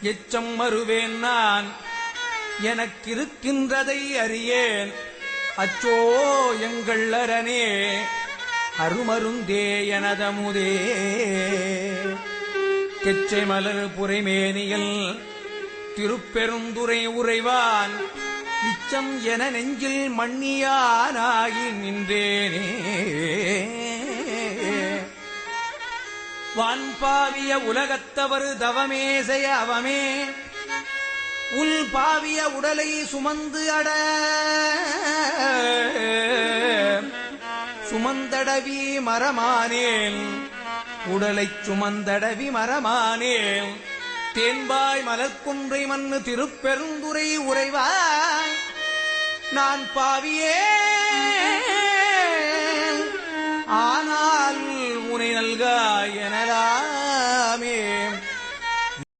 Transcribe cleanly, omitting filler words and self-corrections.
எச்சம் மறுவேன் நான் எனக்கிருக்கின்றதை அறியேன் அச்சோ எங்கள் அரணே அருமருந்தே எனதமுதே கெச்சை மலர் புரைமேனியில் திருப்பெருந்துறை உறைவான் இச்சம் என நெஞ்சில் மண்ணியானாகி நின்றேனே வான்பாவிய உலகத்தவர் தவமே செய்ய அவமே உள் பாவிய உடலை சுமந்து சுமந்தடவி மரமானேன் உடலைச் சுமந்தடவி மரமானேன் தேன்பாய் மலர்க்குன்றை மண்ணு திருப்பெருந்துறை உறைவாய் நான் பாவியே ஆனால் உனை நல்காய் எனலா